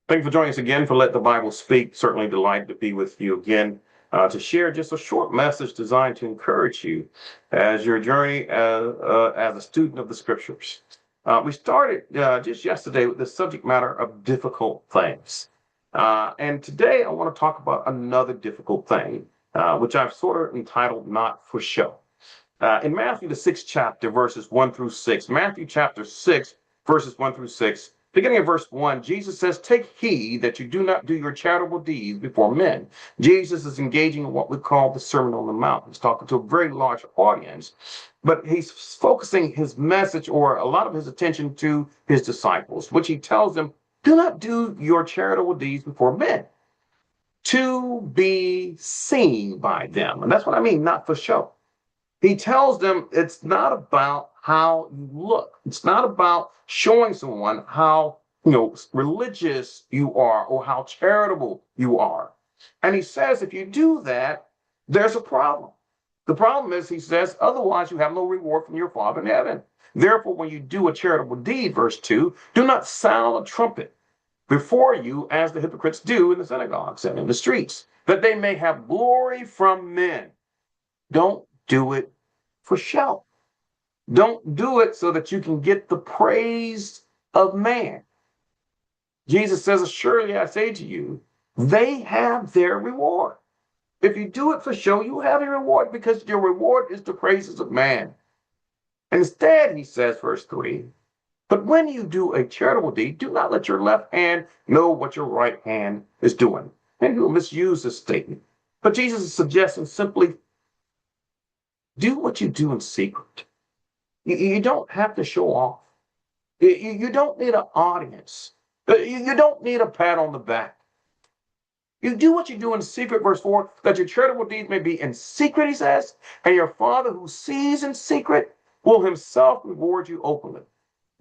Thank you for joining us again for Let the Bible Speak. Certainly delighted to be with you again to share just a short message designed to encourage you as your journey as a student of the Scriptures. We started just yesterday with the subject matter of difficult things. And today I want to talk about another difficult thing, which I've sort of entitled Not for Show. In Matthew, the 6th chapter, verses 1 through 6, Matthew chapter 6, verses 1 through 6, beginning of verse 1, Jesus says, "Take heed that you do not do your charitable deeds before men." Jesus is engaging in what we call the Sermon on the Mount. He's talking to a very large audience, but he's focusing his message or a lot of his attention to his disciples, which he tells them, do not do your charitable deeds before men to be seen by them. And that's what I mean, not for show. He tells them it's not about how you look. It's not about showing someone how, religious you are or how charitable you are. And he says, if you do that, there's a problem. The problem is, he says, otherwise you have no reward from your Father in heaven. Therefore, when you do a charitable deed, verse 2, do not sound a trumpet before you as the hypocrites do in the synagogues and in the streets, that they may have glory from men. Don't do it for show. Don't do it so that you can get the praise of man. Jesus says, surely I say to you, they have their reward. If you do it for show, you have a reward because your reward is the praises of man. And instead, he says, verse 3, but when you do a charitable deed, do not let your left hand know what your right hand is doing. And he will misuse this statement. But Jesus is suggesting simply, do what you do in secret. You don't have to show off. You don't need an audience. You don't need a pat on the back. You do what you do in secret, verse 4, that your charitable deeds may be in secret, he says, and your Father who sees in secret will himself reward you openly.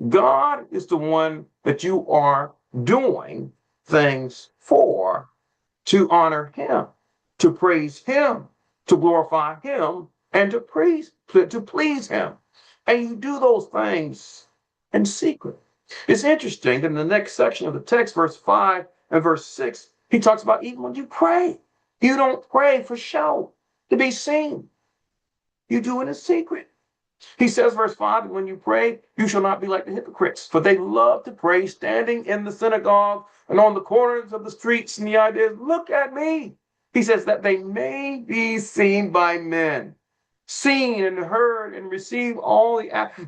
God is the one that you are doing things for, to honor him, to praise him, to glorify him, and to please him. And you do those things in secret. It's interesting that in the next section of the text, verse 5 and verse 6, he talks about even when you pray, you don't pray for show, to be seen. You do it in secret. He says, verse 5, when you pray, you shall not be like the hypocrites, for they love to pray standing in the synagogue and on the corners of the streets. And the idea is, look at me. He says that they may be seen by men. Seen and heard and receive all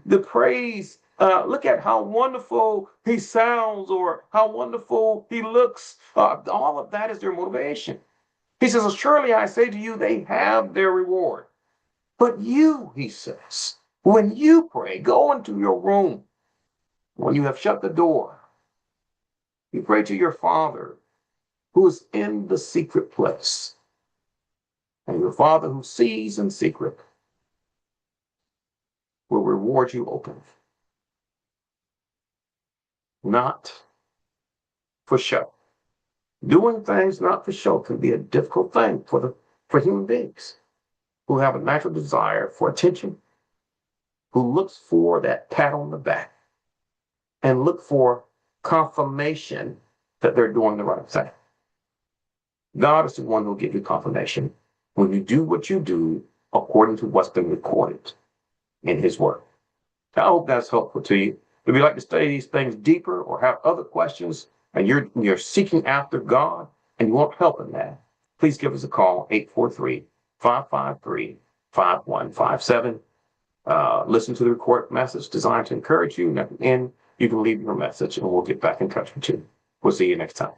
the praise. Look at how wonderful he sounds or how wonderful he looks. All of that is their motivation. He says, surely I say to you, they have their reward. But you, he says, when you pray, go into your room. When you have shut the door, you pray to your Father who is in the secret place. And your Father who sees in secret will reward you openly. Not for show. Doing things not for show can be a difficult thing for human beings who have a natural desire for attention, who looks for that pat on the back and look for confirmation that they're doing the right thing. God is the one who will give you confirmation when you do what you do according to what's been recorded in his word. I hope that's helpful to you. If you'd like to study these things deeper or have other questions and you're seeking after God and you want help in that, please give us a call, 843-553-5157. Listen to the recorded message designed to encourage you. And at the end, you can leave your message and we'll get back in touch with you. We'll see you next time.